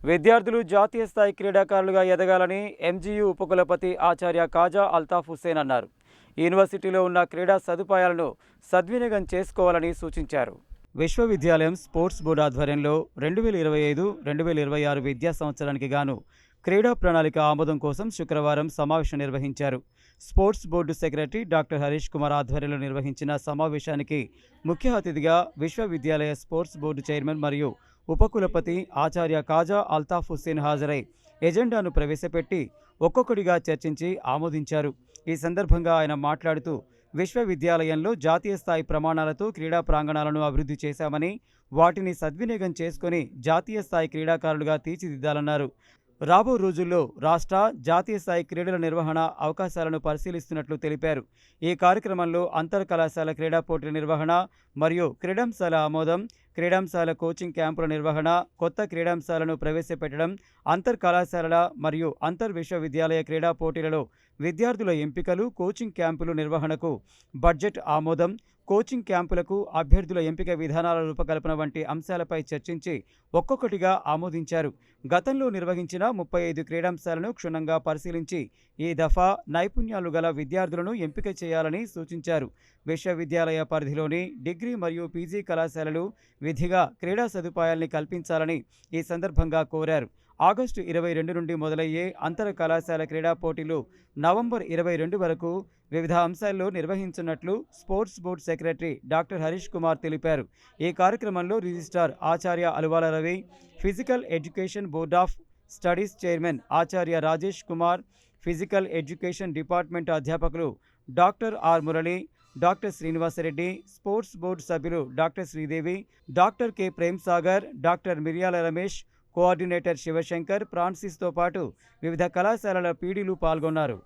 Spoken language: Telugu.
విద్యార్థులు జాతీయ స్థాయి క్రీడాకారులుగా ఎదగాలని ఎంజీయూ ఉపకులపతి ఆచార్య ఖాజా అల్తాఫ్ హుస్సేన్ అన్నారు. యూనివర్సిటీలో ఉన్న క్రీడా సదుపాయాలను సద్వినియోగం చేసుకోవాలని సూచించారు. విశ్వవిద్యాలయం స్పోర్ట్స్ బోర్డు ఆధ్వర్యంలో 2025-2026 విద్యా సంవత్సరానికి గాను క్రీడా ప్రణాళిక ఆమోదం కోసం శుక్రవారం సమావేశం నిర్వహించారు. Sports board secretary doctor Harish Kumar ఆధ్వర్యంలో నిర్వహించిన సమావేశానికి ముఖ్య అతిథిగా విశ్వవిద్యాలయ స్పోర్ట్స్ బోర్డు చైర్మన్ మరియు ఉపకులపతి ఆచార్య ఖాజా అల్తాఫ్ హుస్సేన్ హాజరై ఎజెండాను ప్రవేశపెట్టి ఒక్కొక్కటిగా చర్చించి ఆమోదించారు. ఈ సందర్భంగా ఆయన మాట్లాడుతూ విశ్వవిద్యాలయంలో జాతీయ స్థాయి ప్రమాణాలతో క్రీడా ప్రాంగణాలను అభివృద్ధి చేశామని, వాటిని సద్వినియోగం చేసుకుని జాతీయ స్థాయి క్రీడాకారులుగా తీర్చిదిద్దాలన్నారు. రాబో రోజుల్లో రాష్ట్ర, జాతీయ స్థాయి క్రీడల నిర్వహణ అవకాశాలను పరిశీలిస్తున్నట్లు తెలిపారు. ఈ కార్యక్రమంలో అంతర్ కళాశాల క్రీడా పోటీల నిర్వహణ మరియు క్రీడాంశాల ఆమోదం, క్రీడాంశాల కోచింగ్ క్యాంపుల నిర్వహణ, కొత్త క్రీడాంశాలను ప్రవేశపెట్టడం, అంతర్ కళాశాలల మరియు అంతర్ విశ్వవిద్యాలయ క్రీడా పోటీలలో విద్యార్థుల ఎంపికలు, కోచింగ్ క్యాంపులు నిర్వహణకు బడ్జెట్ ఆమోదం, కోచింగ్ క్యాంపులకు అభ్యర్థుల ఎంపిక విధానాల రూపకల్పన వంటి అంశాలపై చర్చించి ఒక్కొక్కటిగా ఆమోదించారు. గతంలో నిర్వహించిన 35 క్రీడాంశాలను క్షుణ్ణంగా పరిశీలించి ఈ దఫా నైపుణ్యాలు గల విద్యార్థులను ఎంపిక చేయాలని సూచించారు. విశ్వవిద్యాలయ పరిధిలోని డిగ్రీ మరియు పీజీ కళాశాలలు విధిగా క్రీడా సదుపాయాల్ని కల్పించాలని ఈ సందర్భంగా కోరారు. ఆగస్టు 22 నుండి మొదలయ్యే అంతర కళాశాల క్రీడా పోటీలు నవంబర్ 22 వరకు వివిధ అంశాల్లో నిర్వహించున్నట్లు sports board secretary doctor Harish Kumar తెలిపారు. ఈ కార్యక్రమంలో registrar Acharya Aluvala Ravi, physical education board of studies chairman Acharya Rajesh Kumar, physical education department అధ్యాపకులు doctor R Murali, doctor Srinivasa Reddy, sports board సభ్యులు doctor Sridevi, doctor K Prem Sagar, doctor Miryala Ramesh, coordinator Shivashankar, ఫ్రాన్సిస్తో పాటు వివిధ కళాశాలల పీడీలు పాల్గొన్నారు.